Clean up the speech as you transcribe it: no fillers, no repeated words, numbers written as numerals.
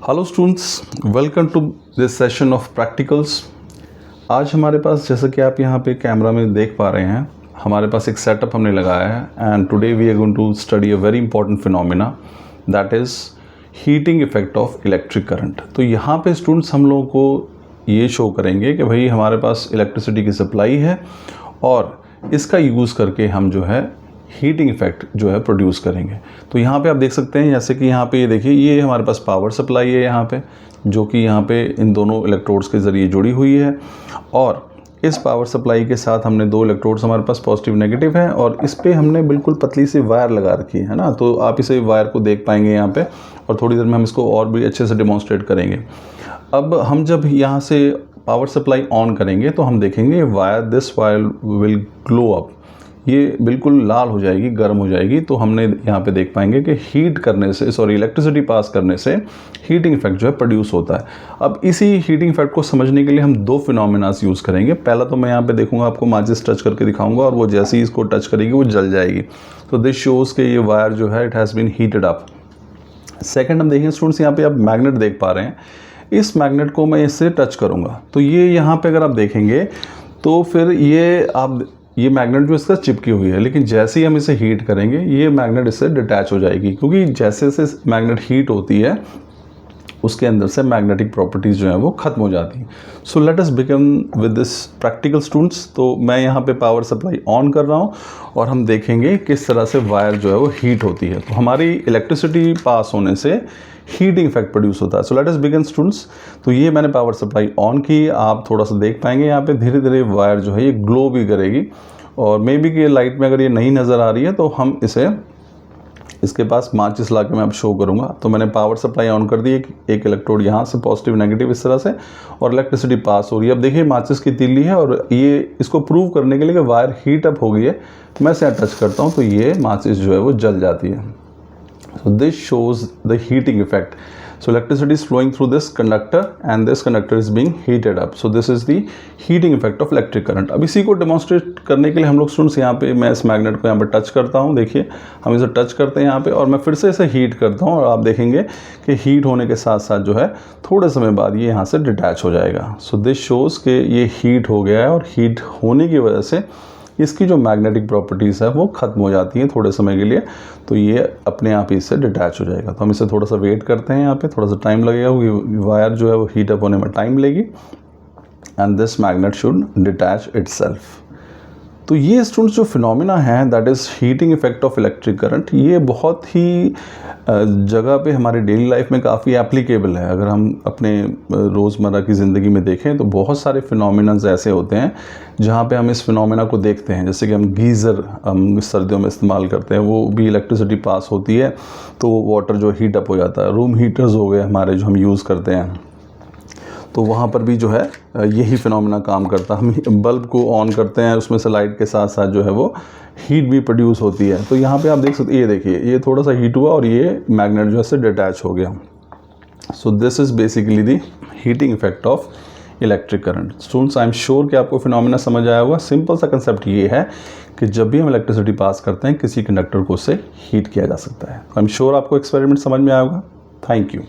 Hello students, welcome to this session of practicals. आज हमारे पास, जैसा कि आप यहाँ पे कैमरा में देख पा रहे हैं, हमारे पास एक सेटअप हमने लगाया है and today we are going to study a very important phenomena that is heating effect of electric current. तो यहाँ पे स्टूडेंट्स हम लोगों को ये शो करेंगे कि भाई हमारे पास इलेक्ट्रिसिटी की सप्लाई है और इसका यूज़ करके हम जो है हीटिंग इफेक्ट जो है प्रोड्यूस करेंगे। तो यहाँ पे आप देख सकते हैं, जैसे कि यहाँ पे ये देखिए, ये हमारे पास पावर सप्लाई है यहाँ पे, जो कि यहाँ पे इन दोनों इलेक्ट्रोड्स के ज़रिए जुड़ी हुई है। और इस पावर सप्लाई के साथ हमने दो इलेक्ट्रोड्स हमारे पास पॉजिटिव नेगेटिव हैं और इस पे हमने बिल्कुल पतली सी वायर लगा रखी है ना। तो आप इसे वायर को देख पाएंगे यहाँ पे, और थोड़ी देर में हम इसको और भी अच्छे से डिमॉन्स्ट्रेट करेंगे। अब हम जब यहाँ से पावर सप्लाई ऑन करेंगे तो हम देखेंगे wire, this wire will glow up, ये बिल्कुल लाल हो जाएगी, गर्म हो जाएगी। तो हमने यहाँ पे देख पाएंगे कि हीट करने से, इलेक्ट्रिसिटी पास करने से हीटिंग इफेक्ट जो है प्रोड्यूस होता है। अब इसी हीटिंग इफेक्ट को समझने के लिए हम दो फिनोमेनास यूज़ करेंगे। पहला तो मैं यहाँ पे देखूंगा, आपको माचिस टच करके दिखाऊंगा और वो जैसे ही इसको टच करेगी वो जल जाएगी। तो दिस शोज़ के ये वायर जो है it has been heated up. Second हम देखेंगे स्टूडेंट्स, यहाँ पे आप मैग्नेट देख पा रहे हैं। इस मैग्नेट को मैं इससे टच करूँगा तो ये यहाँ पर अगर आप देखेंगे तो फिर ये मैग्नेट जो इसका चिपकी हुई है, लेकिन जैसे ही हम इसे हीट करेंगे ये मैग्नेट इससे डिटैच हो जाएगी, क्योंकि जैसे जैसे मैग्नेट हीट होती है उसके अंदर से मैग्नेटिक प्रॉपर्टीज़ जो हैं वो ख़त्म हो जाती हैं। So let us begin with this practical students. तो मैं यहाँ पे पावर सप्लाई ऑन कर रहा हूँ और हम देखेंगे किस तरह से वायर जो है वो हीट होती है। तो हमारी इलेक्ट्रिसिटी पास होने से हीटिंग इफेक्ट प्रोड्यूस होता है। So let us begin students. तो ये मैंने पावर सप्लाई ऑन की, आप थोड़ा सा देख पाएंगे यहाँ पे धीरे धीरे वायर जो है ये ग्लो भी करेगी। और मे बी कि लाइट में अगर ये नहीं नज़र आ रही है तो हम इसके पास माचिस ला के मैं अब शो करूँगा। तो मैंने पावर सप्लाई ऑन कर दी, एक इलेक्ट्रोड यहाँ से पॉजिटिव नेगेटिव इस तरह से, और इलेक्ट्रिसिटी पास हो रही है। अब देखिए माचिस की तीली है और ये इसको प्रूव करने के लिए कि वायर हीट अप हो गई है, मैं इसे टच करता हूँ तो ये माचिस जो है वो जल जाती है। So this shows the heating effect. So electricity is flowing through this conductor and this conductor is being heated up. So this is the heating effect of electric current. अब इसी को डेमोन्स्ट्रेट करने के लिए हम लोग स्टूडेंट्स यहाँ पे, मैं इस मैग्नेट को यहाँ पे टच करता हूँ। देखिए हम इसे टच करते हैं यहाँ पे और मैं फिर से इसे हीट करता हूँ और आप देखेंगे कि हीट होने के साथ साथ जो है थोड़े समय बाद ये यहाँ से डिटैच हो जाएगा। सो दिस शोज़ कि ये हीट हो गया है और हीट होने की वजह से इसकी जो मैग्नेटिक प्रॉपर्टीज़ है वो ख़त्म हो जाती हैं थोड़े समय के लिए। तो ये अपने आप ही इससे डिटैच हो जाएगा। तो हम इसे थोड़ा सा वेट करते हैं, यहाँ पे थोड़ा सा टाइम लगेगा, वायर जो है वो हीट अप होने में टाइम लेगी and this magnet should detach itself. तो ये स्टूडेंट्स जो फिनोमेना है that is heating effect of electric current, ये बहुत ही जगह पे हमारे डेली लाइफ में काफ़ी एप्लीकेबल है। अगर हम अपने रोज़मर्रा की ज़िंदगी में देखें तो बहुत सारे फिनोमेनन्स ऐसे होते हैं जहाँ पे हम इस फिनोमेना को देखते हैं। जैसे कि हम गीज़र हम सर्दियों में इस्तेमाल करते हैं, वो भी इलेक्ट्रिसिटी पास होती है तो वाटर जो हीट अप हो जाता है। रूम हीटर्स हो गए हमारे जो हम यूज़ करते हैं, तो वहाँ पर भी जो है यही फिनोमेना काम करता है। हम बल्ब को ऑन करते हैं, उसमें से लाइट के साथ साथ जो है वो हीट भी प्रोड्यूस होती है। तो यहाँ पे आप देख सकते हैं, ये देखिए ये थोड़ा सा हीट हुआ और ये मैग्नेट जो है से डिटैच हो गया। So this is basically the heating effect of electric current. Students, I am sure कि आपको फिनोमेना समझ आया होगा। सिंपल सा कंसेप्ट ये है कि जब भी हम इलेक्ट्रिसिटी पास करते हैं किसी कंडक्टर को उससे हीट किया जा सकता है। आई एम श्योर आपको एक्सपेरिमेंट समझ में आया होगा। Thank you.